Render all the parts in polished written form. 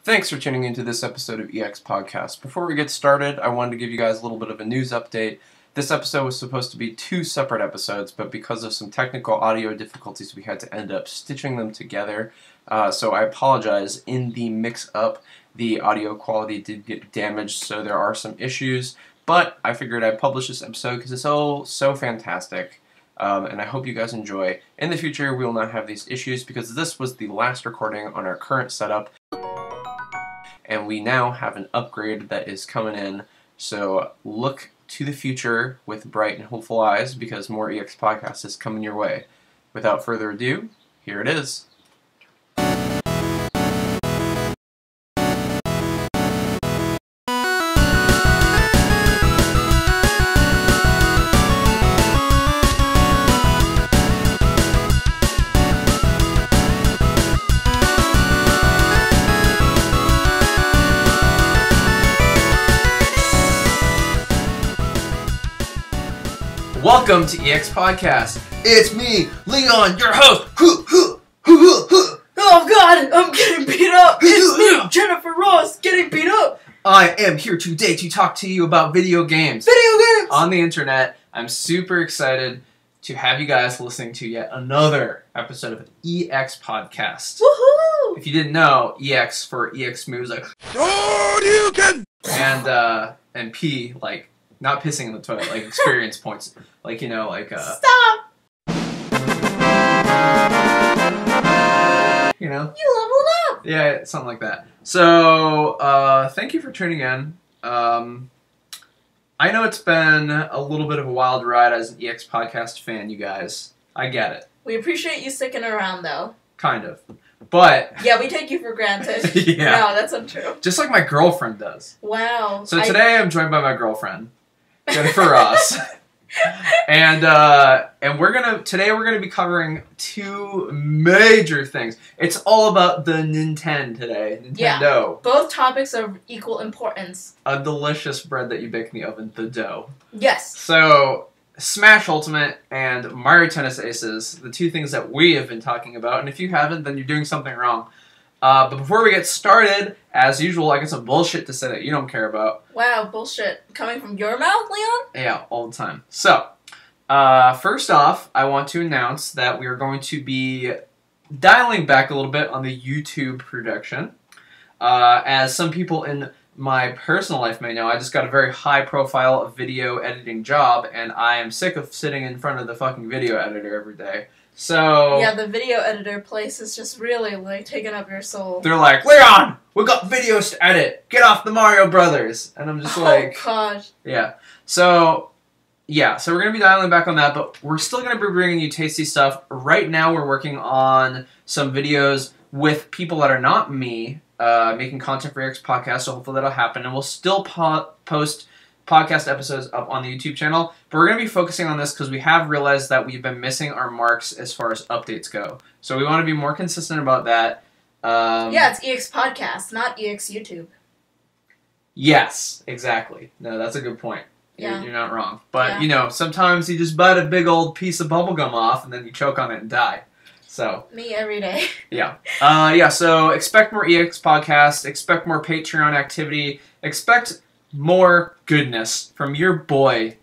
Thanks for tuning into this episode of EX Podcast. Before we get started, I wanted to give you guys a little bit of a news update. This episode was supposed to be 2 separate episodes, but because of some technical audio difficulties, we had to end up stitching them together. So I apologize. In the mix-up, the audio quality did get damaged, so there are some issues. But I figured I'd publish this episode because it's so fantastic. And I hope you guys enjoy. In the future, we will not have these issues because this was the last recording on our current setup. And we now have an upgrade that is coming in. So look to the future with bright and hopeful eyes because more EX Podcasts is coming your way. Without further ado, here it is. Welcome to EX Podcast. It's me, Leon, your host. Oh God, I'm getting beat up. It's me, Jennifer Ross, getting beat up. I am here today to talk to you about video games. Video games! On the internet. I'm super excited to have you guys listening to yet another episode of EX Podcast. Woohoo! If you didn't know, EX for EX Music. Oh, you can! And P, like, not pissing in the toilet, like experience points. Like, you know, like, Stop! you know? You leveled up! Yeah, something like that. So, thank you for tuning in. I know it's been a little bit of a wild ride as an EX Podcast fan, you guys. I get it. We appreciate you sticking around, though. Kind of. But... Yeah, we take you for granted. Yeah. No, that's untrue. Just like my girlfriend does. Wow. So today I'm joined by my girlfriend, Jennifer Ross. And today we're gonna be covering 2 major things. It's all about the Nintendo today. Nintendo. Yeah, both topics are of equal importance. A delicious bread that you bake in the oven, the dough. Yes. So, Smash Ultimate and Mario Tennis Aces, the 2 things that we have been talking about, and if you haven't, then you're doing something wrong. But before we get started, as usual, I got some bullshit to say that you don't care about. Wow, bullshit. Coming from your mouth, Leon? Yeah, all the time. So, first off, I want to announce that we are going to be dialing back a little bit on the YouTube production. As some people in my personal life may know, I just got a very high-profile video editing job, and I am sick of sitting in front of the fucking video editor every day. So... Yeah, the video editor place is just really, like, taking up your soul. They're like, Leon, we got videos to edit. Get off the Mario Brothers. And I'm just like... Oh, gosh. Yeah. So we're going to be dialing back on that, but we're still going to be bringing you tasty stuff. Right now, we're working on some videos with people that are not me, making content for EX Podcast, so hopefully that'll happen. And we'll still post podcast episodes up on the YouTube channel, but we're going to be focusing on this because we have realized that we've been missing our marks as far as updates go. So we want to be more consistent about that. Yeah, it's EX Podcast, not EX YouTube. Yes, exactly. No, that's a good point. Yeah. You're not wrong. But, Yeah. you know, sometimes you just bite a big old piece of bubblegum off and then you choke on it and die. So, Me every day. yeah. So expect more EX Podcast, expect more Patreon activity, expect more goodness from your boy,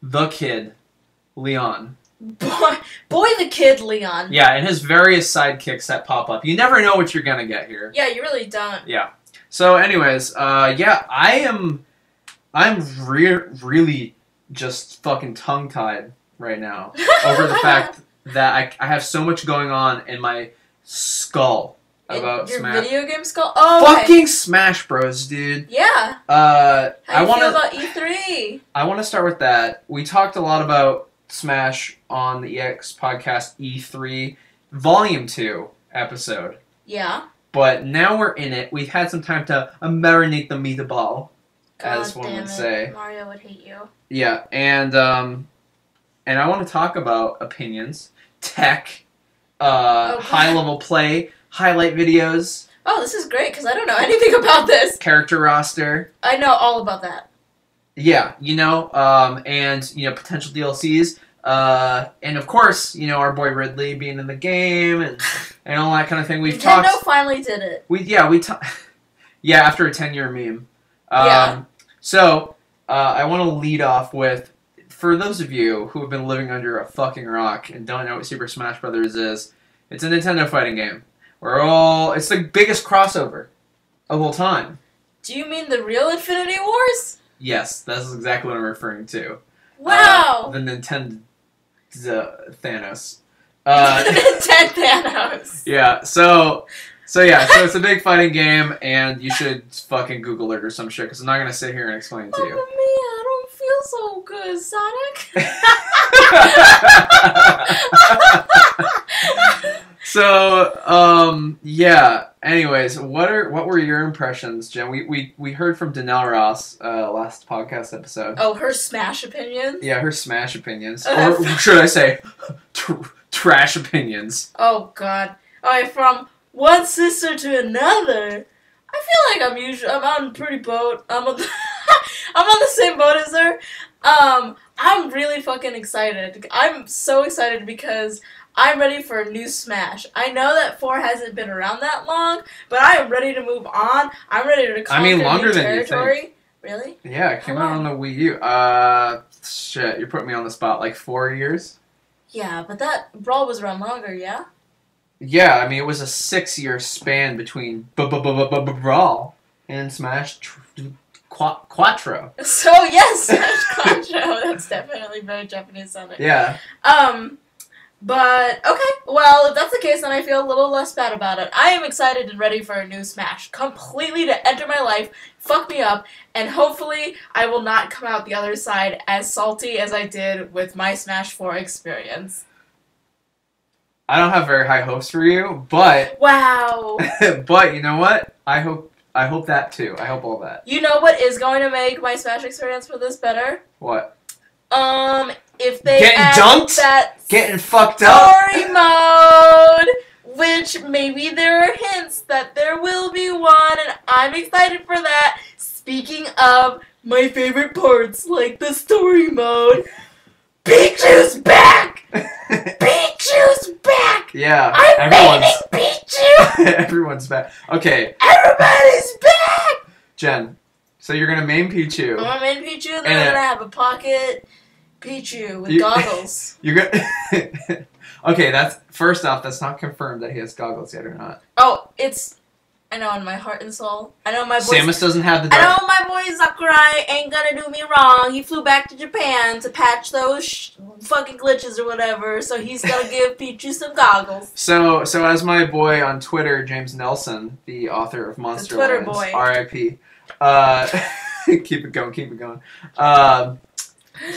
the kid, Leon. Boy the kid, Leon. Yeah, and his various sidekicks that pop up. You never know what you're gonna get here. Yeah, you really don't. Yeah. So, anyways, yeah, I'm really just fucking tongue-tied right now over the fact that I have so much going on in my skull about your Smash. video game skull? Oh, Fucking okay. Smash Bros, dude. Yeah. How you feel about E3? I want to start with that. We talked a lot about Smash on the EX Podcast E3 Volume 2 episode. Yeah. But now we're in it. We've had some time to marinate the meatball, as God one damn would it. say. Mario would hate you. Yeah, and I want to talk about opinions, tech, high-level play, highlight videos. Oh, this is great, because I don't know anything about this. Character roster. I know all about that. Yeah, you know, and, you know, potential DLCs. And of course, you know, our boy Ridley being in the game and all that kind of thing. We've Nintendo talked. finally did it. Yeah, after a 10-year meme. Yeah. So, I want to lead off with, for those of you who have been living under a fucking rock and don't know what Super Smash Bros. Is, it's a Nintendo fighting game. It's the biggest crossover of all time. Do you mean the real Infinity Wars? Yes, that's exactly what I'm referring to. Wow. The Nintendo Thanos. Nintendo Thanos. Yeah, so it's a big fighting game, and you should fucking Google it or some shit, because I'm not going to sit here and explain it to you. Mamma mia, I don't feel so good, Sonic. So, yeah. Anyways, what were your impressions, Jen? We heard from Danelle Ross last podcast episode. Oh, her Smash opinions? Yeah, her Smash opinions. Or should I say, trash opinions. Oh, God. Alright, from one sister to another. I feel like I'm on pretty boat. I'm on the same boat as her. I'm really fucking excited. I'm so excited because I'm ready for a new Smash. I know that 4 hasn't been around that long, but I am ready to move on. I'm ready to conquer longer new than territory. you think. Really? Yeah, it came out on the Wii U. Shit, you're putting me on the spot. Like 4 years? Yeah, but that Brawl was around longer, yeah? Yeah, I mean, it was a 6-year span between Brawl and Smash Quattro. So, yes, Smash Quattro. That's definitely very Japanese sounding. Yeah. But, okay, well, if that's the case, then I feel a little less bad about it. I am excited and ready for a new Smash. Completely to enter my life, fuck me up, and hopefully I will not come out the other side as salty as I did with my Smash 4 experience. I don't have very high hopes for you, but... Wow. But, you know what? I hope that, too. I hope all that. You know what is going to make my Smash experience for this better? What? If they Getting add dunked? that Getting fucked up? story mode, which maybe there are hints that there will be one, and I'm excited for that. Speaking of my favorite parts, like the story mode, Pichu's back! Pichu's back! Yeah, I'm making Pichu! Everyone's back. Okay. Everybody's back! Jen, so you're gonna main Pichu. I'm gonna main Pichu, then I'm gonna have a pocket Pichu with goggles. You're gonna... Okay, that's... First off, that's not confirmed that he has goggles yet or not. Oh, it's... I know, in my heart and soul. I know my boy... Samus doesn't have the... I know my boy Sakurai ain't gonna do me wrong. He flew back to Japan to patch those fucking glitches or whatever, so he's gonna give Pichu some goggles. So as my boy on Twitter, James Nelson, the author of Monster Twitter Lands, boy. R.I.P. Keep it going.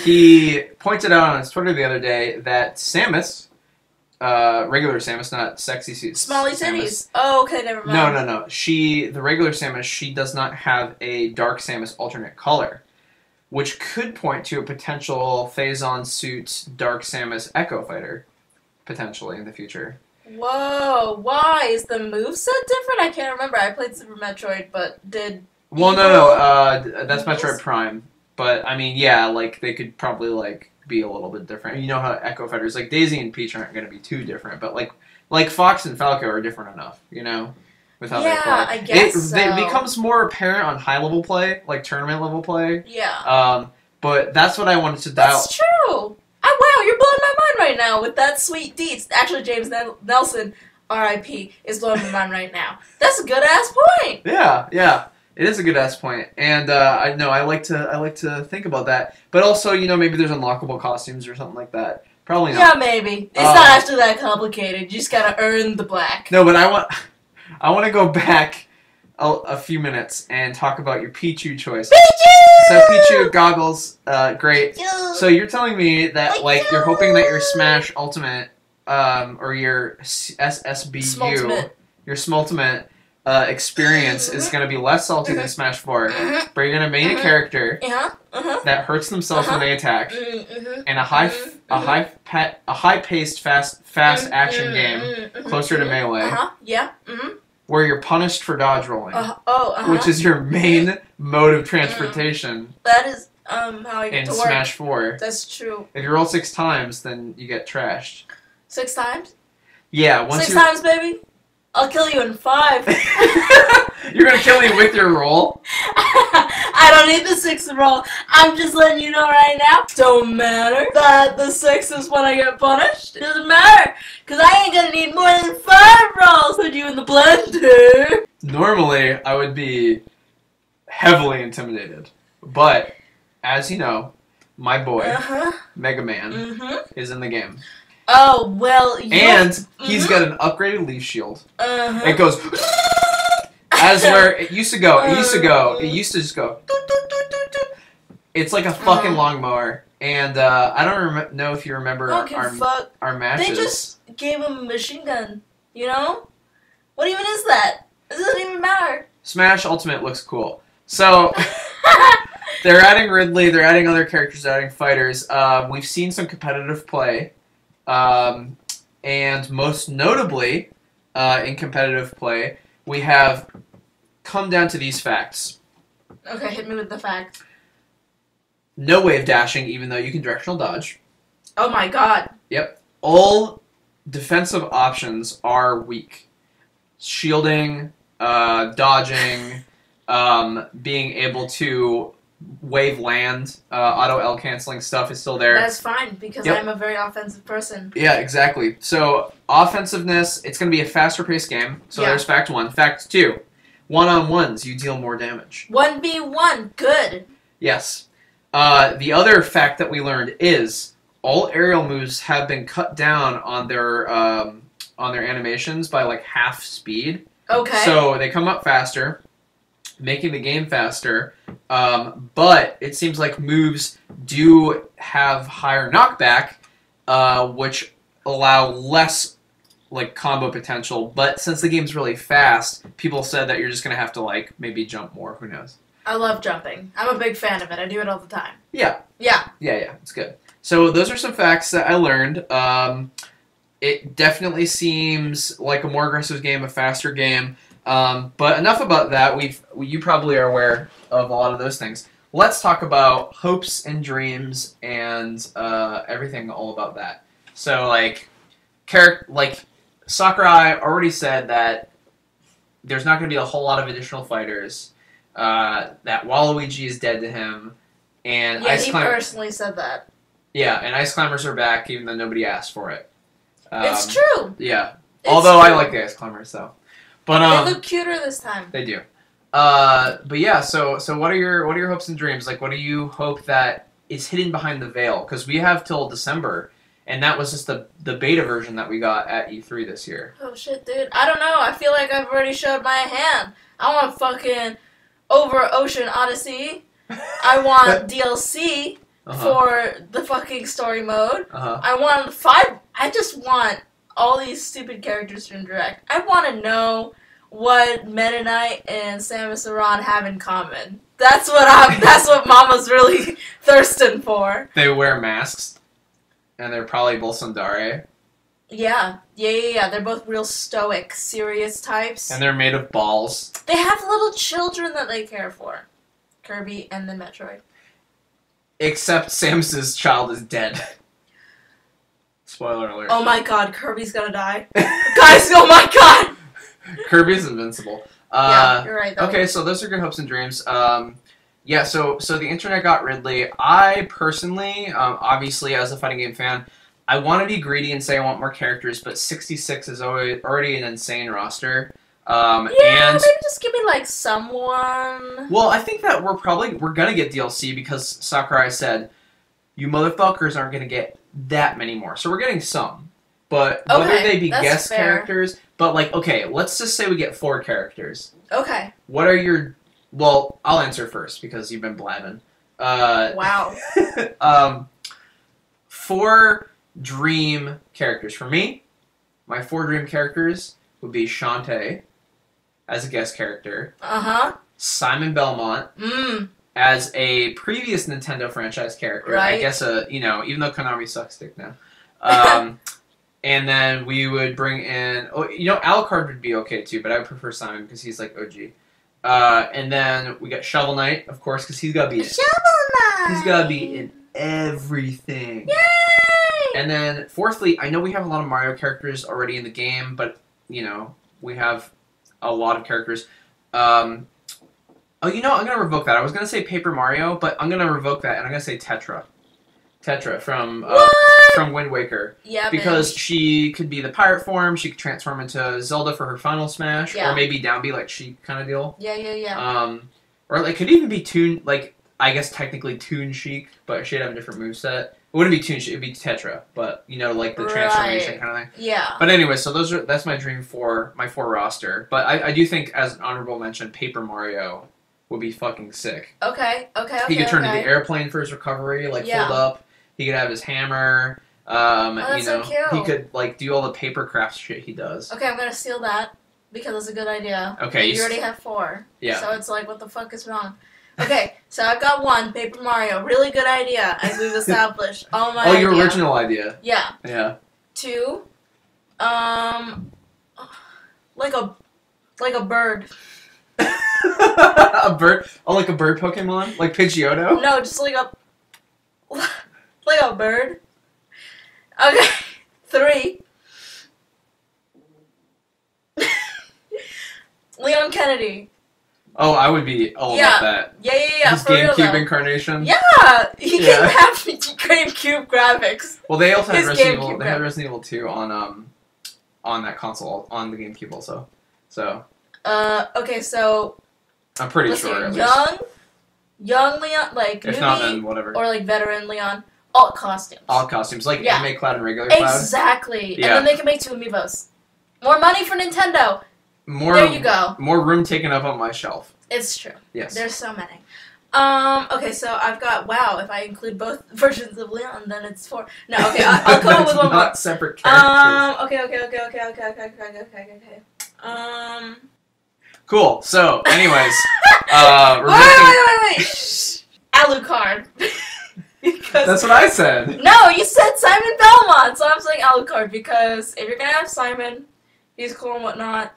He pointed out on his Twitter the other day that Samus, regular Samus, not sexy Smalley Samus. titties. Oh, okay, never mind. No. The regular Samus, she does not have a Dark Samus alternate color, which could point to a potential Phazon suit Dark Samus Echo Fighter, potentially in the future. Whoa, why? Is the moveset different? I can't remember. I played Super Metroid, but did... Well, no, that's Metroid Prime. But, I mean, yeah, like, they could probably, like, be a little bit different. You know how Echo Fighters, like, Daisy and Peach aren't going to be too different, but, like Fox and Falco are different enough, you know? With how they play. I guess so. It becomes more apparent on high-level play, like tournament-level play. Yeah. But that's what I wanted to dial... That's true! Wow, you're blowing my mind right now with that sweet deets. Actually, James Nelson, R.I.P., is blowing my mind right now. That's a good-ass point! Yeah. It is a good ass point, and I know I like to think about that. But also, you know, maybe there's unlockable costumes or something like that. Probably not. Yeah, maybe. It's not actually that complicated. You just gotta earn the black. No, but I want to go back a few minutes and talk about your Pichu choice. Pichu! So Pichu goggles, great. Pichu! So you're telling me that Pichu! you're hoping that your Smash Ultimate, or your SSBU, Smultimate. your Smultimate. Experience is going to be less salty than Smash 4, but you're going to main a character that hurts themselves when they attack, and a high-paced, fast action game closer to Melee, where you're punished for dodge rolling, which is your main mode of transportation. That is how I get in to work. Smash 4. That's true. If you roll 6 times, then you get trashed. 6 times? Yeah, once 6 times, baby. I'll kill you in 5. You're gonna kill me with your roll? I don't need the 6 roll. I'm just letting you know right now. Don't matter that the 6 is when I get punished. It doesn't matter. Because I ain't gonna need more than 5 rolls. Put you in the blender. Normally, I would be heavily intimidated. But, as you know, my boy, Mega Man, is in the game. Oh, well, and he's got an upgraded leaf shield. It goes... As where it used to go. It used to just go... It's like a fucking lawnmower. And I don't know if you remember our matches. They just gave him a machine gun, you know? What even is that? It doesn't even matter. Smash Ultimate looks cool. So, they're adding Ridley, they're adding other characters, they're adding fighters. We've seen some competitive play. And most notably, in competitive play, we have come down to these facts. Okay, hit me with the facts. No wave dashing, even though you can directional dodge. Oh my god. Yep. All defensive options are weak. Shielding, dodging, being able to wave land, auto L canceling stuff is still there. That's fine, because I'm a very offensive person. Yeah, exactly. So, offensiveness, it's going to be a faster paced game. So there's fact 1. Fact 2, one-on-ones, you deal more damage. 1v1, good. Yes. The other fact that we learned is all aerial moves have been cut down on their animations by like half speed. Okay. So they come up faster, making the game faster. But it seems like moves do have higher knockback, which allow less like combo potential. But since the game's really fast, people said that you're just gonna have to like maybe jump more. Who knows? I love jumping. I'm a big fan of it. I do it all the time. Yeah. Yeah. Yeah, it's good. So those are some facts that I learned. It definitely seems like a more aggressive game, a faster game. But enough about that. You probably are aware of a lot of those things. Let's talk about hopes and dreams and everything all about that. So like Sakurai already said that there's not going to be a whole lot of additional fighters. That Waluigi is dead to him, and he personally said that. Yeah, and Ice Climbers are back, even though nobody asked for it. It's true. Yeah, although I like the Ice Climbers though. But they look cuter this time. They do. But yeah, so what are your hopes and dreams? Like, what do you hope that is hidden behind the veil? Because we have till December. And that was just the beta version that we got at E3 this year. Oh shit, dude. I don't know. I feel like I've already showed my hand. I want fucking Over Ocean Odyssey. I want DLC for the fucking story mode. I want 5. I just want all these stupid characters from Direct. I want to know what Meta Knight and Samus Aran have in common. That's what Mama's really thirsting for. They wear masks. And they're probably both Sundare. Yeah. They're both real stoic, serious types. And they're made of balls. They have little children that they care for. Kirby and then Metroid. Except Samus's child is dead. Spoiler alert. Oh my god, Kirby's gonna die. Guys, oh my god! Kirby's invincible. Yeah, you're right though. Okay, so those are good hopes and dreams. Yeah, so the internet got Ridley. I personally, obviously as a fighting game fan, I want to be greedy and say I want more characters, but 66 is already an insane roster. And maybe just give me like someone. Well, I think that we're gonna get DLC because Sakurai said, you motherfuckers aren't gonna get that many more. So we're getting some. But whether they be guest characters, but like, okay, let's just say we get 4 characters. Okay. What are your... Well, I'll answer first because you've been blabbing. Wow. 4 dream characters. For me, my 4 dream characters would be Shantae as a guest character. Simon Belmont as a previous Nintendo franchise character. Right. I guess, even though Konami sucks dick now. And then we would bring in... Alucard would be okay too, but I would prefer Simon because he's like OG. And then we got Shovel Knight, of course, because he's got to be in He's got to be in everything. Yay! And then, fourthly, I know we have a lot of Mario characters already in the game, but, we have a lot of characters. Oh, you know, I'm gonna revoke that. I was gonna say Paper Mario, but I'm gonna revoke that and I'm gonna say Tetra. Tetra from Wind Waker. Yeah, because she could be the pirate form. She could transform into Zelda for her final smash, or maybe Downbeat like Sheik kind of deal. Yeah. Or like could even be Toon, like I guess technically Toon Sheik, but she'd have a different moveset. It wouldn't be Toon Sheik, it'd be Tetra, but you know, like the transformation kind of thing. Yeah. But anyway, so that's my dream for my 4 roster. But I do think, as an honorable mention, Paper Mario would be fucking sick. Okay. He could turn into the airplane for his recovery, like fold up. He could have his hammer. That's so cute. He could like do all the paper craft shit he does. Okay, I'm gonna steal that because it's a good idea. Okay, you already have 4. Yeah. So it's like, what the fuck is wrong? Okay, so I've got 1, Paper Mario. Really good idea, as we've established. Your original idea. Yeah. Yeah. 2, like a bird. A bird? Oh, like a bird Pokemon? Like Pidgeotto? No, just like a bird. Okay, 3. Leon Kennedy. Oh, I would be all about that. Yeah. His GameCube incarnation. Yeah, he can have GameCube graphics. Well, they also had Resident Evil. They had Resident Evil 2 on that console, on the GameCube also. So. Okay, so. I'm pretty sure. At young Leon, like if newbie, not, then whatever. Or like veteran Leon. Alt costumes, like Anime Cloud and regular Cloud. Exactly, and then they can make 2 amiibos. More money for Nintendo. There you go. More room taken up on my shelf. It's true. Yes. There's so many. Okay, so I've got if I include both versions of Leon, then it's 4. No, okay, I'll come up with one more. Not separate characters. Okay. Cool. So, anyways, wait. Alucard. That's what I said. No, you said Simon Belmont, so I'm saying Alucard because if you're gonna have Simon, he's cool and whatnot,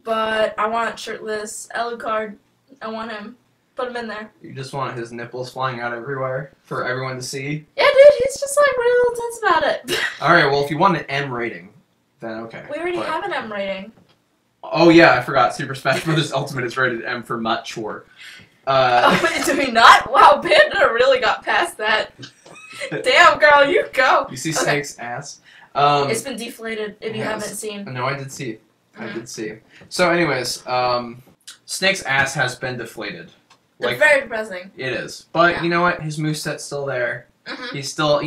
but I want shirtless Alucard. I want him. Put him in there. You just want his nipples flying out everywhere for everyone to see? Yeah, dude, he's just like real intense about it. Alright, well, if you want an M rating, then okay. We already have an M rating. Oh yeah, I forgot. Super Smash Bros. Ultimate is rated M for mature. Do we not? Wow, Panda really got past that. Damn, girl, you go. You see Snake's ass? It's been deflated, if you haven't seen. No, I did see. I did see. So anyways, Snake's ass has been deflated. It's very depressing. It is. But you know what? His moveset's still there. He's still,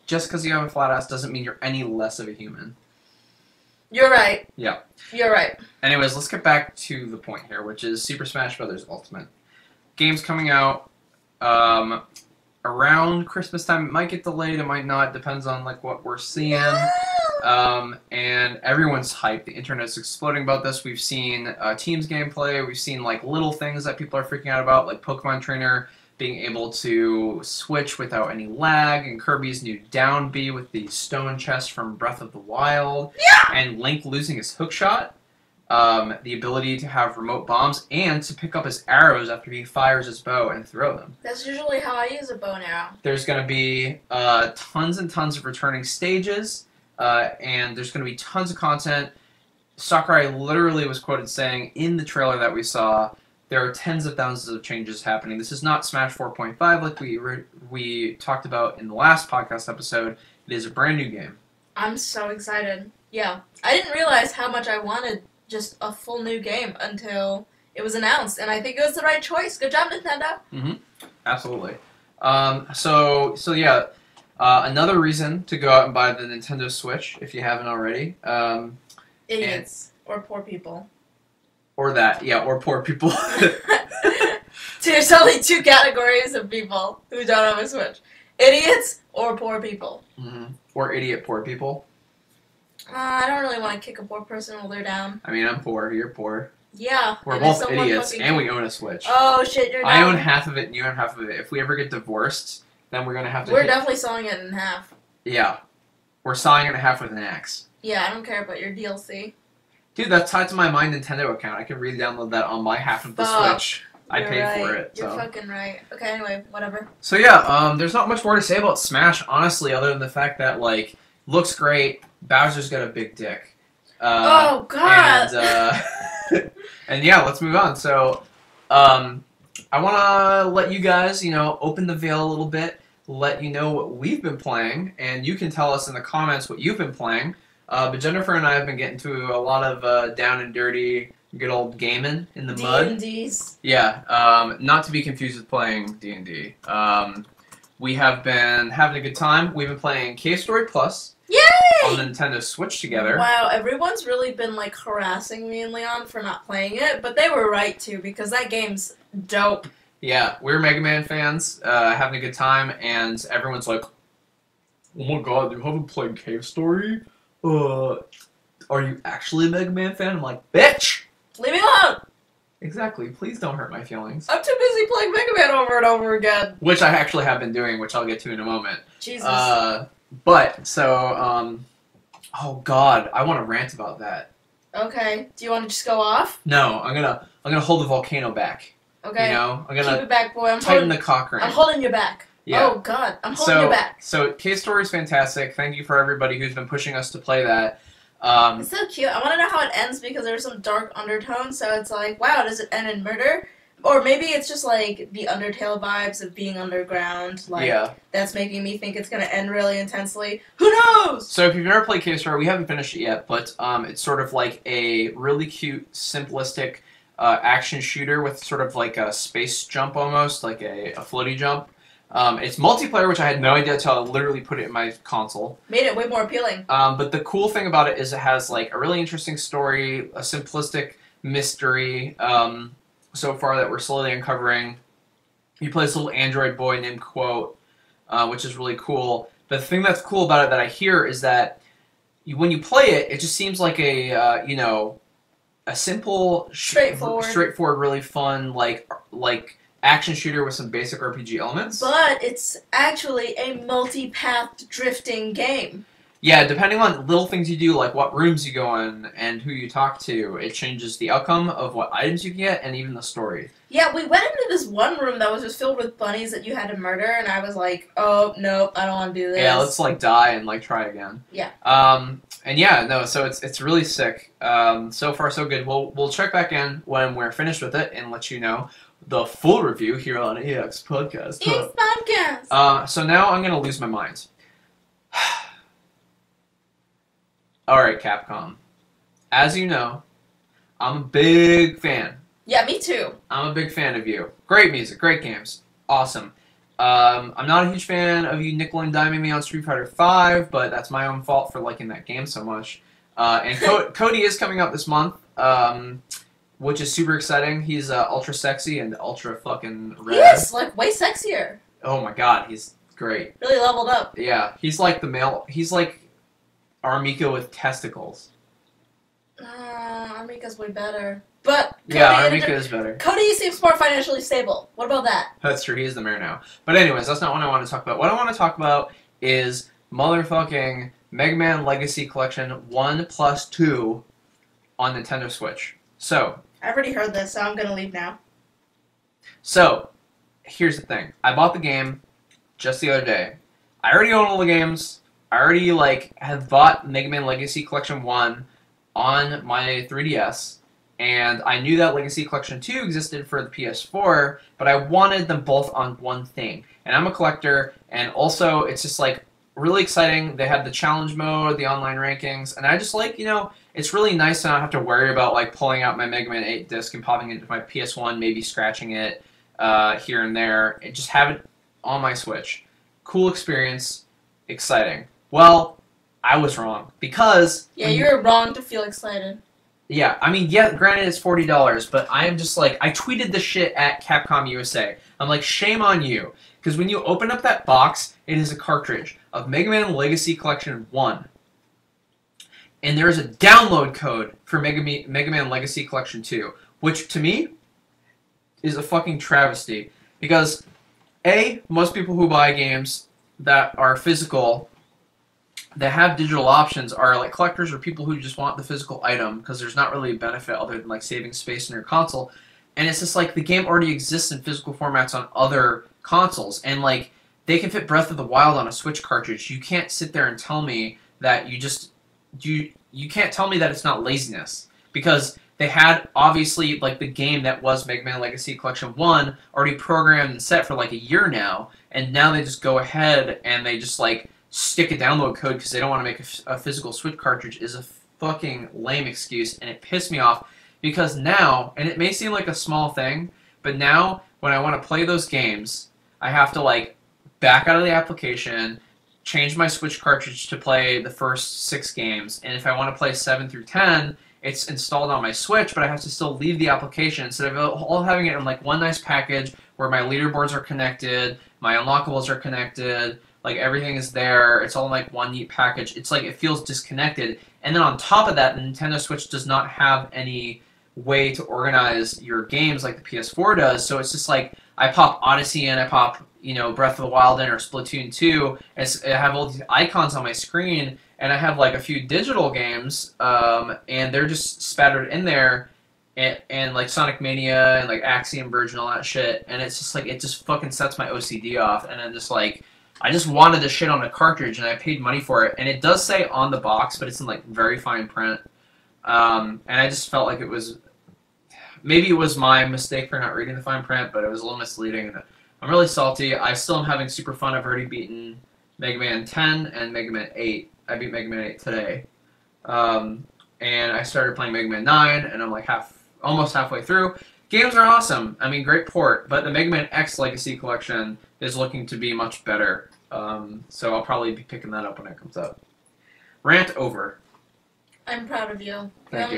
just because you have a flat ass doesn't mean you're any less of a human. You're right. Yeah. You're right. Anyways, let's get back to the point here, which is Super Smash Bros. Ultimate. Game's coming out around Christmas time. It might get delayed, it might not. Depends on what we're seeing. And everyone's hyped. The internet's exploding about this. We've seen Teams gameplay. We've seen little things that people are freaking out about, like Pokemon Trainer being able to switch without any lag, and Kirby's new down B with the stone chest from Breath of the Wild, and Link losing his hookshot. The ability to have remote bombs and to pick up his arrows after he fires his bow and throw them. That's usually how I use a bow and arrow. There's going to be tons and tons of returning stages, and there's going to be tons of content. Sakurai literally was quoted saying in the trailer that we saw, there are tens of thousands of changes happening. This is not Smash 4.5 like we talked about in the last podcast episode. It is a brand new game. I'm so excited. Yeah. I didn't realize how much I wanted just a full new game until it was announced, and I think it was the right choice. Good job, Nintendo. Absolutely. So yeah, another reason to go out and buy the Nintendo Switch if you haven't already. Idiots or poor people. Or that, yeah, or poor people. There's only 2 categories of people who don't have a Switch: idiots or poor people. Or idiot poor people. I don't really want to kick a poor person while they're down. I mean, I'm poor. You're poor. Yeah. We're both idiots, and we own a Switch. Oh, shit, you're down. I own half of it, and you own half of it. If we ever get divorced, then we're going to have to... We're definitely sawing it in half. Yeah. We're sawing it in half with an axe. Yeah, I don't care about your DLC. Dude, that's tied to my My Nintendo account. I can re-download that on my half of the Switch. I paid for it. You're fucking right. Okay, anyway, whatever. So yeah, there's not much more to say about Smash, honestly, other than the fact that, looks great. Bowser's got a big dick. Oh God! And yeah, let's move on. So, I want to let you guys, open the veil a little bit, let you know what we've been playing, and you can tell us in the comments what you've been playing. But Jennifer and I have been getting to a lot of down and dirty, good old gaming in the mud. D&Ds. Yeah, not to be confused with playing D&D. We have been having a good time. We've been playing Cave Story Plus. Yay! On the Nintendo Switch together. Wow, everyone's really been like harassing me and Leon for not playing it, but they were right to because that game's dope. Yeah, we're Mega Man fans, having a good time, and everyone's like, "Oh my God, you haven't played Cave Story? Are you actually a Mega Man fan?" I'm like, "Bitch!" Leave me alone! Exactly. Please don't hurt my feelings. I'm too busy playing Mega Man over and over again. Which I actually have been doing, which I'll get to in a moment. Jesus. Oh God, I want to rant about that. Okay. Do you want to just go off? No, I'm gonna hold the volcano back. Okay. I'm Keep gonna it back, boy. tighten the cock ring. I'm holding you back. Yeah. Oh God, I'm holding you back. So Cave Story is fantastic. Thank you for everybody who's been pushing us to play that. It's so cute. I want to know how it ends because there's some dark undertones. So it's like, wow, does it end in murder? Or maybe it's just like the Undertale vibes of being underground. Like, yeah. That's making me think it's gonna end really intensely. Who knows? So if you've never played Cave Story, we haven't finished it yet, but it's sort of like a really cute, simplistic action shooter with sort of like a space jump almost, like a floaty jump. It's multiplayer, which I had no idea until I literally put it in my console. Made it way more appealing. But the cool thing about it is it has like a really interesting story, a simplistic mystery so far that we're slowly uncovering. You play this little android boy named Quote, which is really cool. But the thing that's cool about it that I hear is that when you play it, it just seems like a a simple, straightforward, really fun like action shooter with some basic RPG elements. But it's actually a multi-path drifting game. Yeah, depending on little things you do, like what rooms you go in and who you talk to, it changes the outcome of what items you can get and even the story. Yeah, we went into this one room that was just filled with bunnies that you had to murder, and I was like, oh, nope, I don't want to do this. Yeah, let's like die and like try again. Yeah. And yeah, no, so it's really sick. So far so good. We'll check back in when we're finished with it and let you know the full review here on EX Podcast. EX Podcast! So now I'm gonna lose my mind. Alright, Capcom. As you know, I'm a big fan. Yeah, me too. I'm a big fan of you. Great music, great games. Awesome. I'm not a huge fan of you nickel and diming me on Street Fighter V, but that's my own fault for liking that game so much. And Cody is coming out this month, which is super exciting. He's ultra sexy and ultra fucking rad. He is, like, way sexier. Oh my god, he's great. Really leveled up. Yeah, he's like the male... He's like Armika with testicles. Armika's way better. But Cody, yeah, Armika is better. Cody seems more financially stable. What about that? That's true, he is the mayor now. But anyways, that's not what I want to talk about. What I want to talk about is motherfucking Mega Man Legacy Collection 1+2 on Nintendo Switch. So... I've already heard this, so I'm gonna leave now. So, here's the thing. I bought the game just the other day. I already own all the games. I already, have bought Mega Man Legacy Collection 1 on my 3DS, and I knew that Legacy Collection 2 existed for the PS4, but I wanted them both on one thing. And I'm a collector, and also, it's just, really exciting. They have the challenge mode, the online rankings, and I just it's really nice to not have to worry about, pulling out my Mega Man 8 disc and popping it into my PS1, maybe scratching it here and there, and just have it on my Switch. Cool experience. Exciting. Well, I was wrong, because... Yeah, you're wrong to feel excited. Yeah, I mean, yeah, granted it's $40, but I am just I tweeted this shit at Capcom USA. I'm like, shame on you. Because when you open up that box, it is a cartridge of Mega Man Legacy Collection 1. And there is a download code for Mega Man Legacy Collection 2, which, to me, is a fucking travesty. Because, A, most people who buy games that are physical, that have digital options, are collectors or people who just want the physical item, because there's not really a benefit other than saving space in your console. And it's just the game already exists in physical formats on other consoles, and they can fit Breath of the Wild on a Switch cartridge. You can't sit there and tell me that you can't tell me that it's not laziness, because they had, obviously, like, the game that was Mega Man Legacy Collection 1 already programmed and set for, like, a year now, and now they just go ahead and they just, like, stick a download code because they don't want to make a physical Switch cartridge is a fucking lame excuse, and it pissed me off, because now, and it may seem like a small thing, but now, when I want to play those games, I have to, like, back out of the application, change my Switch cartridge to play the first 6 games, and if I want to play 7 through 10, it's installed on my Switch, but I have to still leave the application instead of all having it in like one nice package where my leaderboards are connected, my unlockables are connected, like everything is there, it's all in like one neat package. It's like it feels disconnected. And then on top of that, the Nintendo Switch does not have any way to organize your games like the PS4 does, so it's just like I pop Odyssey in, I pop, you know, Breath of the Wild in, or Splatoon 2, and I have all these icons on my screen, and I have like a few digital games, and they're just spattered in there, and like Sonic Mania and like Axiom Verge and all that shit, and it's just like, it just fucking sets my OCD off, and I'm just like, I just wanted the shit on a cartridge, and I paid money for it, and it does say on the box, but it's in like very fine print, and I just felt like it was, maybe it was my mistake for not reading the fine print, but it was a little misleading. I'm really salty. I still am having super fun. I've already beaten Mega Man 10 and Mega Man 8. I beat Mega Man 8 today. And I started playing Mega Man 9, and I'm like almost halfway through. Games are awesome. I mean, great port, but the Mega Man X Legacy Collection is looking to be much better. So I'll probably be picking that up when it comes out. Rant over. I'm proud of you. Thank you.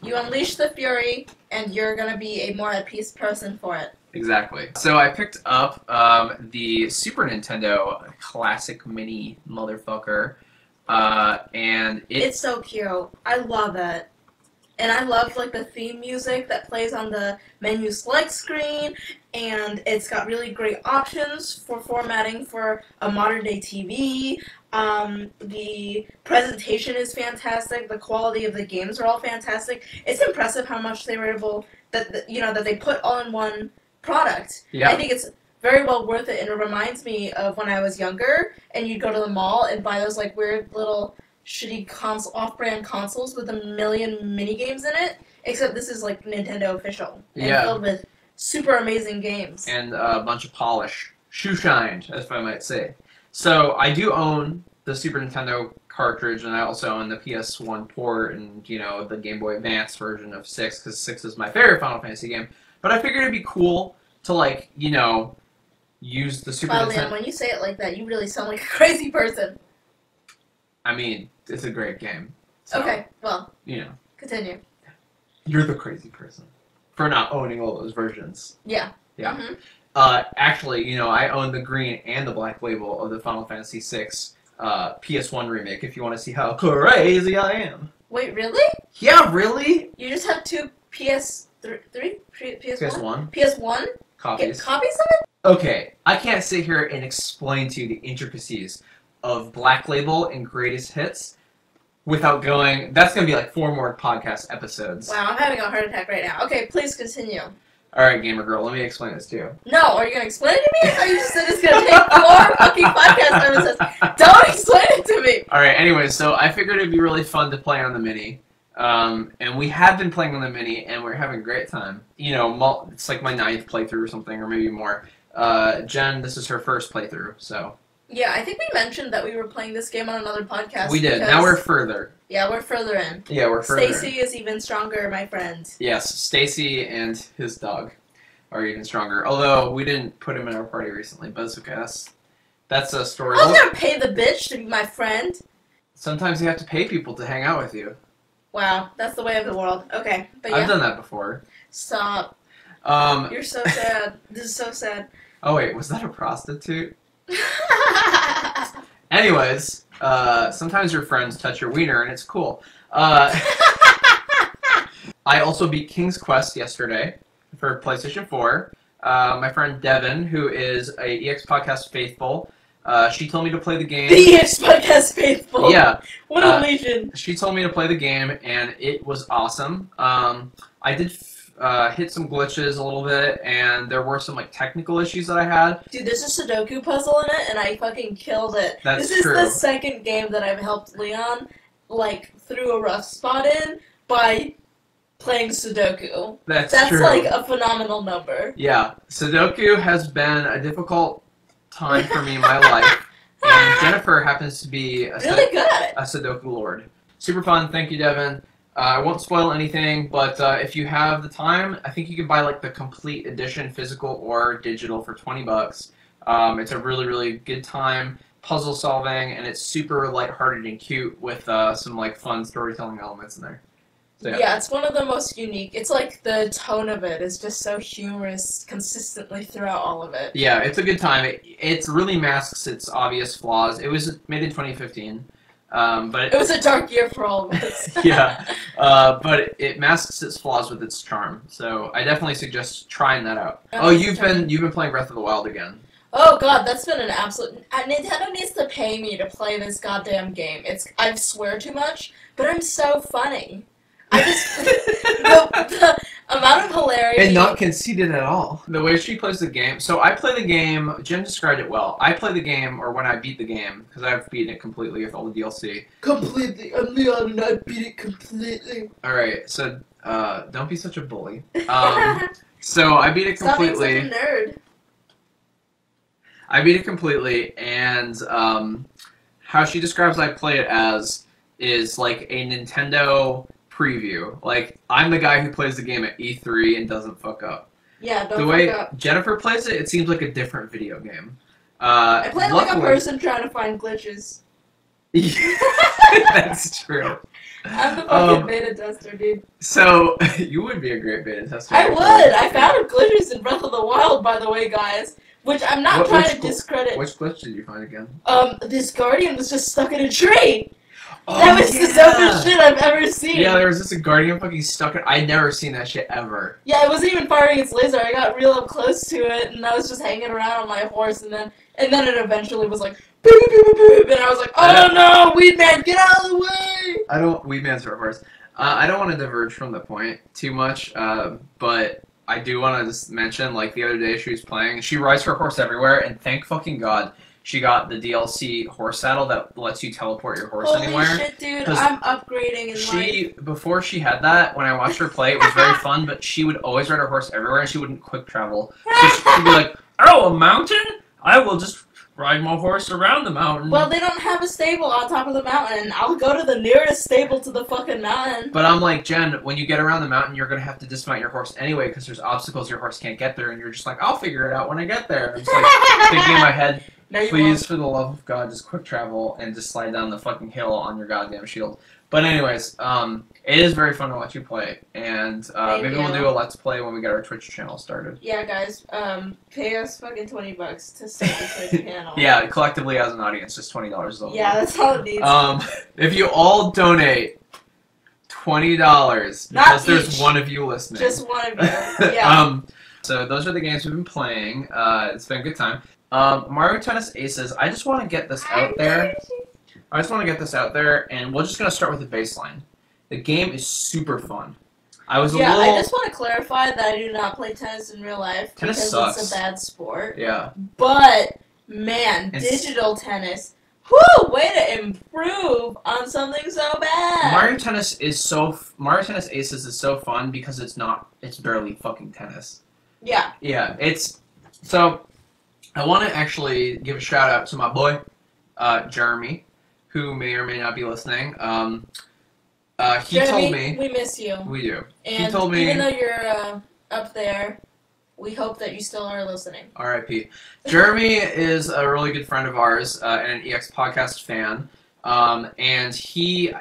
You unleashed the fury, and you're gonna be a more at peace person for it. Exactly. So I picked up the Super Nintendo Classic Mini motherfucker, and It's so cute. I love it. And I love like the theme music that plays on the menu select screen, and it's got really great options for formatting for a modern day TV. The presentation is fantastic. The quality of the games are all fantastic. It's impressive how much they were able that they put all in one product. Yeah. I think it's very well worth it, and it reminds me of when I was younger, and you'd go to the mall and buy those like weird little shitty off-brand consoles with a million mini games in it. Except this is like Nintendo official and filled with super amazing games and a bunch of polish, shoe shined, if I might say. So I do own the Super Nintendo cartridge, and I also own the PS1 port, and the Game Boy Advance version of 6, because 6 is my favorite Final Fantasy game. But I figured it'd be cool to use the Super Nintendo. Liam, when you say it like that, you really sound like a crazy person. I mean, it's a great game. So, okay, well, continue. You're the crazy person for not owning all those versions. Yeah. Yeah. Mm-hmm. Actually, I own the green and the black label of the Final Fantasy VI PS1 remake, if you want to see how crazy I am. Wait, really? Yeah, really? You just have 2 PS3? PS1? PS1 copies. Copies of it? Okay, I can't sit here and explain to you the intricacies of Black Label and Greatest Hits without going... That's going to be like 4 more podcast episodes. Wow, I'm having a heart attack right now. Okay, please continue. Alright, Gamer Girl, let me explain this to you. No, are you going to explain it to me? I thought you just said it's going to take 4 fucking podcast episodes. Don't explain it to me! Alright, anyway, so I figured it'd be really fun to play on the Mini. And we have been playing on the Mini, and we're having a great time. It's like my 9th playthrough or something, or maybe more. Jen, this is her first playthrough, so... Yeah, I think we mentioned that we were playing this game on another podcast. We did. Now we're further. Yeah, we're further in. Yeah, we're further Stacy is even stronger, my friend. Yes, Stacy and his dog are even stronger. Although, we didn't put him in our party recently, but it's okay. That's a story. I was gonna pay the bitch to be my friend. Sometimes you have to pay people to hang out with you. Wow, that's the way of the world. Okay, but yeah. I've done that before. Stop. You're so sad. This is so sad. Oh wait, was that a prostitute? Anyways, sometimes your friends touch your wiener and it's cool. I also beat King's Quest yesterday for PlayStation 4. My friend Devin, who is a EX Podcast faithful, she told me to play the game. The EX Podcast faithful? Yeah. What a legion. She told me to play the game and it was awesome. I did hit some glitches a little bit, and there were some technical issues that I had. Dude, there's a Sudoku puzzle in it, and I fucking killed it. That's this is true. the second game that I've helped Leon like threw a rough spot in by playing Sudoku. That's That's true. like a phenomenal number. Yeah, Sudoku has been a difficult time for me in my life, and Jennifer happens to be Really good at it. a Sudoku lord. Super fun. Thank you, Devin. I won't spoil anything, but if you have the time, I think you can buy like the complete edition, physical or digital, for $20. It's a really, really good time, puzzle solving, and it's super lighthearted and cute with some like fun storytelling elements in there. So, Yeah, it's one of the most unique. It's like the tone of it is just so humorous consistently throughout all of it. Yeah, it's a good time. It really masks its obvious flaws. It was made in 2015, but It was a dark year for all of us. yeah, but it masks its flaws with its charm. So I definitely suggest trying that out. Oh, you've been playing Breath of the Wild again. Oh god, that's been an absolute. Nintendo needs to pay me to play this goddamn game. I swear too much, but I'm so funny. I just the amount of hilarity. And not conceited at all. The way she plays the game. So I play the game. Jen described it well. I play the game, or when I beat the game, because I've beaten it completely with all the DLC. Completely, I'm Leon, and I beat it completely. All right, so don't be such a bully. So I beat it completely. Stop being such a nerd. I beat it completely, and how she describes I play it as is like a Nintendo preview. Like, I'm the guy who plays the game at E3 and doesn't fuck up. Yeah, don't The way fuck up. Jennifer plays it, it seems like a different video game. I play it like a luckily- person trying to find glitches. That's true. I'm the fucking beta tester, dude. So, you would be a great beta tester. I would! I found glitches in Breath of the Wild, by the way, guys. Which I'm not trying to discredit. Which glitch did you find again? This guardian was just stuck in a tree! Oh, That was the dopest shit I've ever seen! Yeah, there was just a guardian fucking stuck in. I'd never seen that shit ever. Yeah, it wasn't even firing its laser. I got real up close to it, and I was just hanging around on my horse, and then it eventually was like, boop, boop, boop, boop, boop, and I was like, oh no, Weed Man, get out of the way! Weed Man's our horse. I don't want to diverge from the point too much, but I do want to just mention, like, the other day she was playing, she rides her horse everywhere, and thank fucking God she got the DLC horse saddle that lets you teleport your horse anywhere. Holy shit, dude, I'm upgrading in life. Before she had that, when I watched her play, it was very fun, but she would always ride her horse everywhere, and she wouldn't quick travel. So she'd be like, oh, a mountain? I will just ride my horse around the mountain. Well, they don't have a stable on top of the mountain. I'll go to the nearest stable to the fucking mountain. But I'm like, Jen, when you get around the mountain, you're going to have to dismount your horse anyway, because there's obstacles your horse can't get there, and you're just like, I'll figure it out when I get there. I'm just like, thinking in my head, No, please, for the love of God, just quick travel and just slide down the fucking hill on your goddamn shield. But anyways, it is very fun to watch you play, and maybe we'll do a Let's Play when we get our Twitch channel started. Yeah, guys, pay us fucking $20 to start the Twitch channel. Yeah, collectively as an audience, just $20 is all. Yeah, that's all it needs. If you all donate $20, because there's one of you listening. Just one of you, yeah. So those are the games we've been playing. It's been a good time. Mario Tennis Aces, I just want to get this out there. And we're just going to start with the baseline. The game is super fun. I just want to clarify that I do not play tennis in real life. Tennis because sucks. It's a bad sport. Yeah. But, man, digital tennis, whoo, way to improve on something so bad. Mario Tennis Aces is so fun because it's barely fucking tennis. Yeah. Yeah, so I want to actually give a shout out to my boy, Jeremy, who may or may not be listening. He Jeremy, told me... we miss you. We do. And he told me... even though you're up there, we hope that you still are listening. R.I.P. Jeremy is a really good friend of ours and an EX podcast fan. And he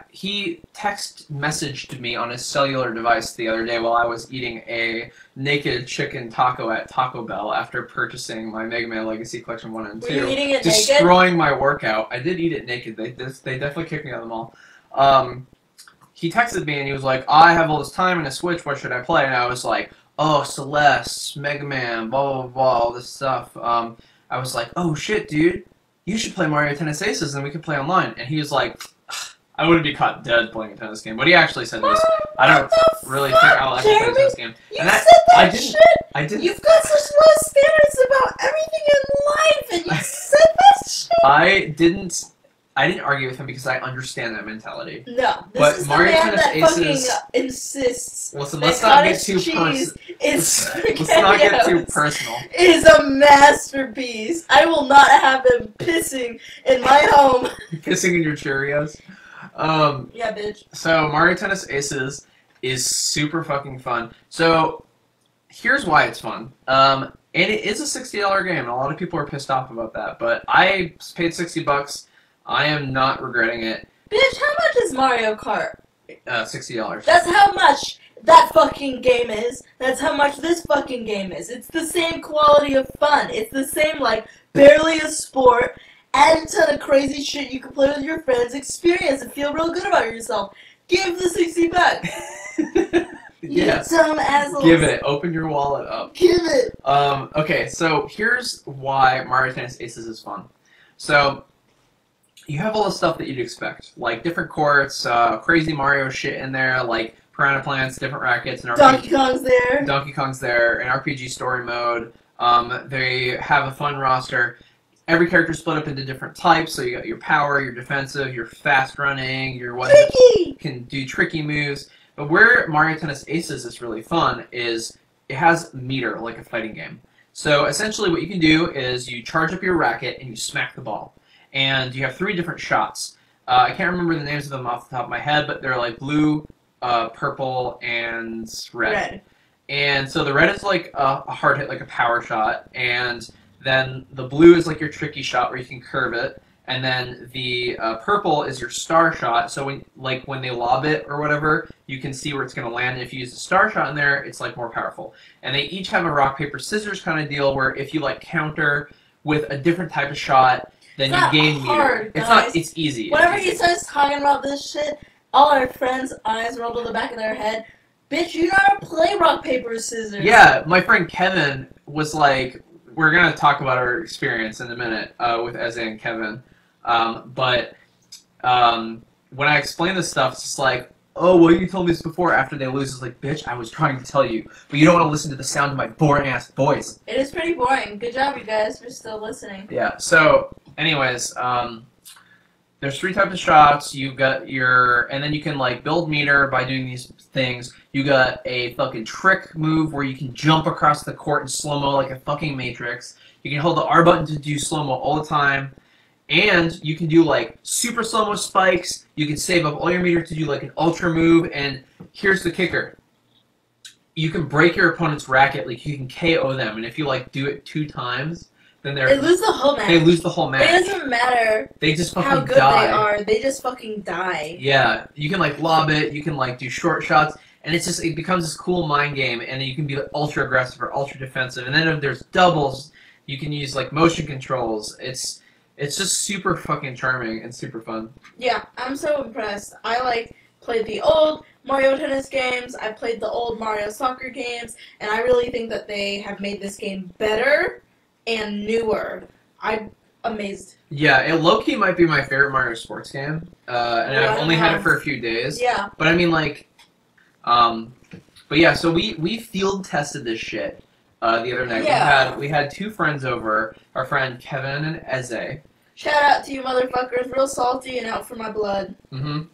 text messaged me on his cellular device the other day while I was eating a naked chicken taco at Taco Bell after purchasing my Mega Man Legacy Collection 1 and 2. Were you eating it destroying my workout. I did eat it naked. They definitely kicked me out of the mall. He texted me and he was like, I have all this time in a Switch, what should I play? And I was like, oh, Celeste, Mega Man, blah, blah, blah, all this stuff. I was like, oh shit, dude. You should play Mario Tennis Aces and we could play online. And he was like, I wouldn't be caught dead playing a tennis game. What he actually said was, I don't really think I'll actually play a tennis game. You said that shit! I didn't. You've got such low standards about everything in life and you said that shit! I didn't argue with him because I understand that mentality. No, this But is Mario the man Tennis that Aces- fucking insists Listen, that let's not get cottage too cheese is let's not get too SpaghettiOs personal. is a masterpiece. I will not have him pissing in my home. Pissing in your Cheerios. Yeah, bitch. So Mario Tennis Aces is super fucking fun. So here's why it's fun. And it is a $60 game. A lot of people are pissed off about that, but I paid $60. I am not regretting it. Bitch, how much is Mario Kart? $60. That's how much that fucking game is. That's how much this fucking game is. It's the same quality of fun. It's the same, like, barely a sport, add a ton of crazy shit you can play with your friends, experience, and feel real good about yourself. Give the $60. Yes. You dumb assholes. Give it. Open your wallet up. Give it. Okay, so here's why Mario Tennis Aces is fun. So you have all the stuff that you'd expect, like different courts, crazy Mario shit in there, like piranha plants, different rackets, and Donkey Kong's there. Donkey Kong's there, an RPG story mode. They have a fun roster. Every character split up into different types, so you got your power, your defensive, your fast running, your one that can do tricky moves. But where Mario Tennis Aces is really fun is it has meter like a fighting game. So essentially what you can do is you charge up your racket and you smack the ball. And you have 3 different shots. I can't remember the names of them off the top of my head, but they're like blue, purple, and red. And so the red is like a hard hit, like a power shot. And then the blue is like your tricky shot where you can curve it. And then the purple is your star shot. So when they lob it or whatever, you can see where it's going to land. And if you use the star shot in there, it's like more powerful. And they each have a rock, paper, scissors kind of deal where if you like counter with a different type of shot, then you gain meter. It's not. It's easy. Whenever he starts talking about this shit, all our friends' eyes roll to the back of their head. Bitch, you know how to play rock, paper, scissors. Yeah, my friend Kevin was like, we're gonna talk about our experience in a minute with Eze and Kevin, but when I explain this stuff, it's just like, oh, well, you told me this before. After they lose, it's like, bitch, I was trying to tell you, but you don't want to listen to the sound of my boring ass voice. It is pretty boring. Good job, you guys, for still listening. Yeah. So, anyways, there's 3 types of shots. You've got and then you can like build meter by doing these things. You got a fucking trick move where you can jump across the court in slow-mo like a fucking Matrix. You can hold the R button to do slow-mo all the time. And you can do like super slow-mo spikes. You can save up all your meter to do like an ultra move. And here's the kicker. You can break your opponent's racket. Like you can KO them. And if you like do it 2 times, then they lose the whole match. They lose the whole match. It doesn't matter. They just fucking how good die. they are. They just fucking die. Yeah, you can like lob it. You can like do short shots, and it becomes this cool mind game. And you can be like ultra aggressive or ultra defensive. And then if there's doubles, you can use like motion controls. It's just super fucking charming and super fun. Yeah, I'm so impressed. I played the old Mario Tennis games. I played the old Mario Soccer games, and I really think that they have made this game better and newer. I'm amazed. Yeah, it low-key might be my favorite Mario sports game, and I've only had it for a few days. Yeah. But I mean, like, but yeah, so we field tested this shit the other night. Yeah. We had 2 friends over, our friend Kevin and Eze. Shout out to you motherfuckers, real salty and out for my blood.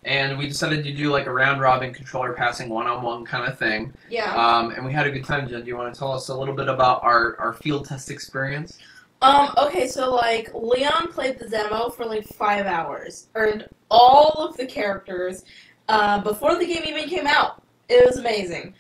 And we decided to do like a round-robin controller passing one-on-one kind of thing. Yeah. And we had a good time. Jen, do you want to tell us a little bit about our field test experience? Okay, so like Leon played the demo for like 5 hours, earned all of the characters before the game even came out. It was amazing.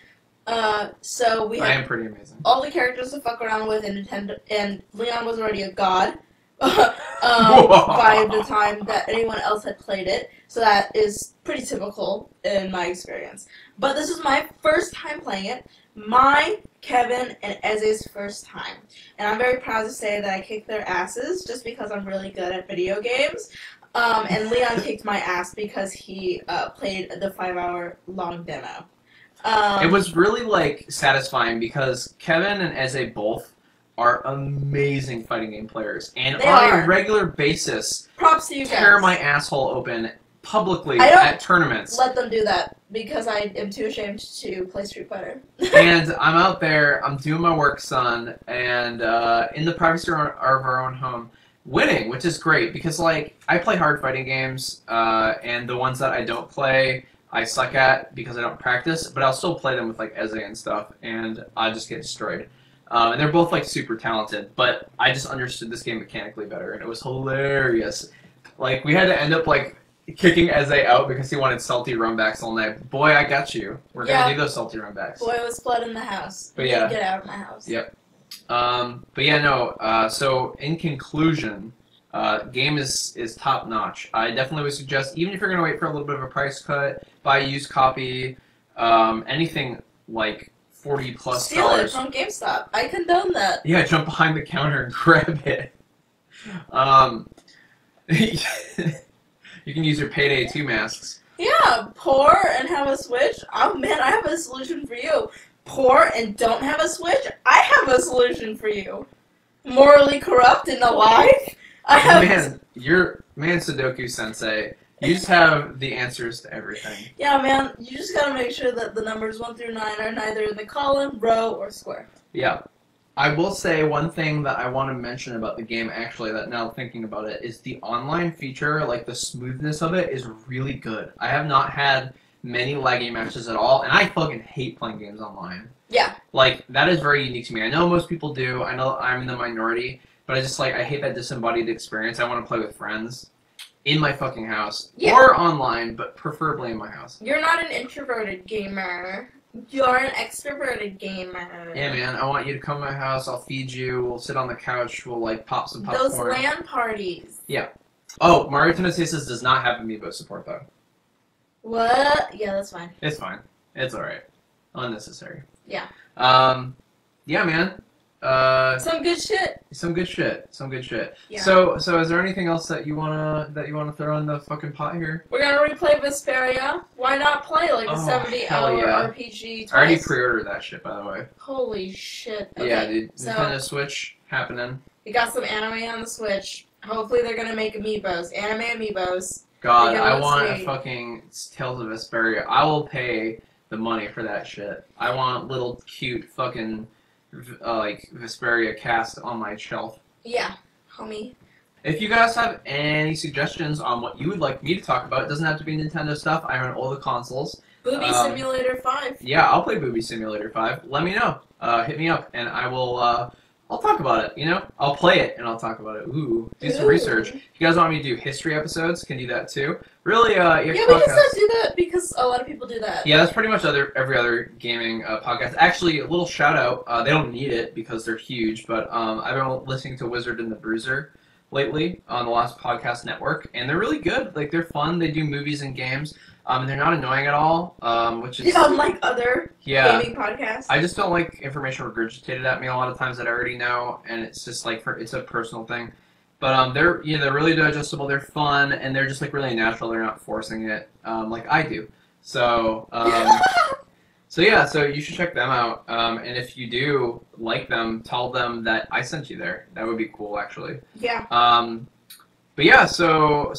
So we had I am pretty amazing. all the characters to fuck around with in Nintendo, and Leon was already a god. By the time that anyone else had played it, so that is pretty typical in my experience. But this was my first time playing it, mine, Kevin, and Eze's first time. And I'm very proud to say that I kicked their asses just because I'm really good at video games. And Leon kicked my ass because he played the 5-hour long demo. It was really like satisfying because Kevin and Eze both are amazing fighting game players, and on a regular basis, props to you guys. Tear my asshole open publicly at tournaments. Let them do that because I am too ashamed to play Street Fighter. And I'm out there, I'm doing my work, son, and in the privacy of our own home, winning, which is great because like I play hard fighting games, and the ones that I don't play, I suck at because I don't practice. But I'll still play them with like Eze and stuff, and I just get destroyed. And they're both like super talented, but I just understood this game mechanically better, and it was hilarious. Like we had to end up like kicking Eze out because he wanted salty rumbacks all night. Boy, I got you. We're gonna do those salty rumbacks. Boy, it was blood in the house. But yeah, get out of my house. Yep. But yeah, no. So in conclusion, game is top notch. I definitely would suggest, even if you're gonna wait for a little bit of a price cut, buy a used copy. Anything like $40+ Steal it from GameStop. I condone that. Yeah, jump behind the counter and grab it. You can use your Payday 2 masks. Yeah, pour and have a Switch. Oh man, I have a solution for you. Poor and don't have a Switch? I have a solution for you. Morally corrupt and alive? I have... Man, Sudoku Sensei, you just have the answers to everything. Yeah, man, you just gotta make sure that the numbers 1 through 9 are neither in the column, row, or square. Yeah. I will say one thing that I want to mention about the game, actually, that now thinking about it, is the online feature, like the smoothness of it, is really good. I have not had many laggy matches at all, and I fucking hate playing games online. Yeah. Like, that is very unique to me. I know most people do. I know I'm in the minority, but I just, like, I hate that disembodied experience. I want to play with friends in my fucking house. Yeah. Or online, but preferably in my house. You're not an introverted gamer. You're an extroverted gamer. Yeah, man. I want you to come to my house. I'll feed you. We'll sit on the couch. We'll, like, pop some popcorn. Those LAN parties. Yeah. Oh, Mario Tennis Aces does not have amiibo support, though. What? Yeah, that's fine. It's fine. It's alright. Unnecessary. Yeah. Yeah, man. Some good shit. Some good shit. Some good shit. Yeah. So is there anything else that you wanna throw in the fucking pot here? We're gonna replay Vesperia. Why not play like a 70-hour RPG twice? I already pre-ordered that shit, by the way. Holy shit. Okay, yeah, dude. So Nintendo Switch happening. We got some anime on the Switch. Hopefully they're gonna make amiibos. Anime amiibos. God, I want a fucking Tales of Vesperia. I will pay the money for that shit. I want little cute fucking like Vesperia cast on my shelf. Yeah, homie. If you guys have any suggestions on what you would like me to talk about, it doesn't have to be Nintendo stuff. I own all the consoles. Booby Simulator 5. Yeah, I'll play Booby Simulator 5. Let me know. Hit me up, and I will. I'll talk about it. You know, I'll play it and I'll talk about it. Ooh, do some research. If you guys want me to do history episodes, can do that too. Really, yeah, we can still do that because a lot of people do that. Yeah, that's pretty much every other gaming podcast. Actually, a little shout out. They don't need it because they're huge, but I've been listening to Wizard and the Bruiser lately on the Last Podcast Network, and they're really good. Like, they're fun. They do movies and games, and they're not annoying at all, which is... Unlike other gaming podcasts. I just don't like information regurgitated at me a lot of times that I already know, and it's just like, it's a personal thing. But they're really digestible, they're fun, and they're just like really natural. They're not forcing it like I do. So, so you should check them out. And if you do like them, tell them that I sent you there. That would be cool, actually. Yeah. But yeah, so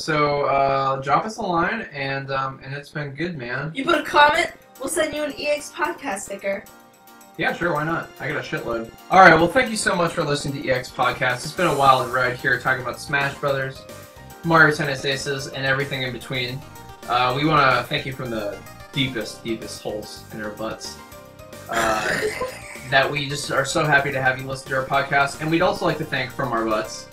drop us a line, and it's been good, man. You put a comment, we'll send you an EX podcast sticker. Yeah, sure, why not? I got a shitload. Alright, well, thank you so much for listening to EX Podcast. It's been a wild ride here talking about Smash Brothers, Mario Tennis Aces, and everything in between. We want to thank you from the deepest holes in our butts. That we just are so happy to have you listen to our podcast. And we'd also like to thank from our butts,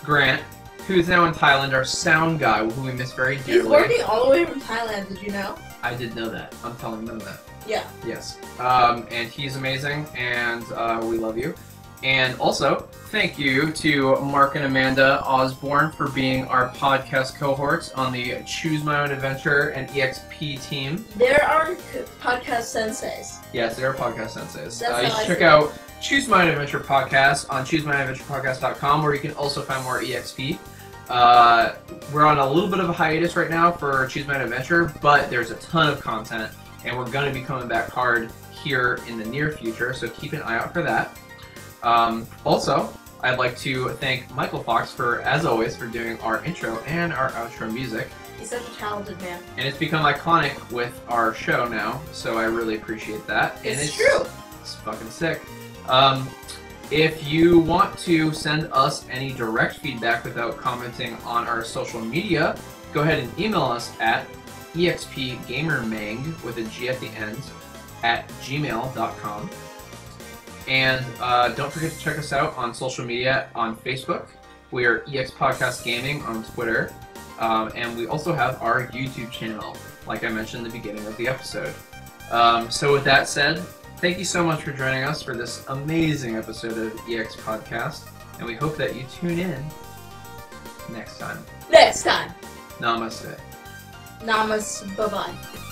Grant, who is now in Thailand, our sound guy, who we miss very dearly. He's working all the way from Thailand, did you know? I did know that. I'm telling them that. Yeah. Yes. And he's amazing, and we love you. And also, thank you to Mark and Amanda Osborne for being our podcast cohorts on the Choose My Own Adventure and EXP team. They're our podcast senseis. Yes, they're podcast senseis. You should check out Choose My Own Adventure podcast on choosemyownadventurepodcast.com, where you can also find more EXP. We're on a little bit of a hiatus right now for Choose My Own Adventure, but there's a ton of content, and we're going to be coming back hard here in the near future, so keep an eye out for that. Also, I'd like to thank Michael Fox for, as always, for doing our intro and our outro music. He's such a talented man. And it's become iconic with our show now, so I really appreciate that. It's true. It's fucking sick. If you want to send us any direct feedback without commenting on our social media, go ahead and email us at expgamermang with a G at the end at gmail.com. And don't forget to check us out on social media on Facebook. We are EX Podcast Gaming on Twitter. And we also have our YouTube channel, like I mentioned in the beginning of the episode. So with that said, thank you so much for joining us for this amazing episode of EX Podcast. And we hope that you tune in next time. Next time. Namaste. Namaste. Bye-bye.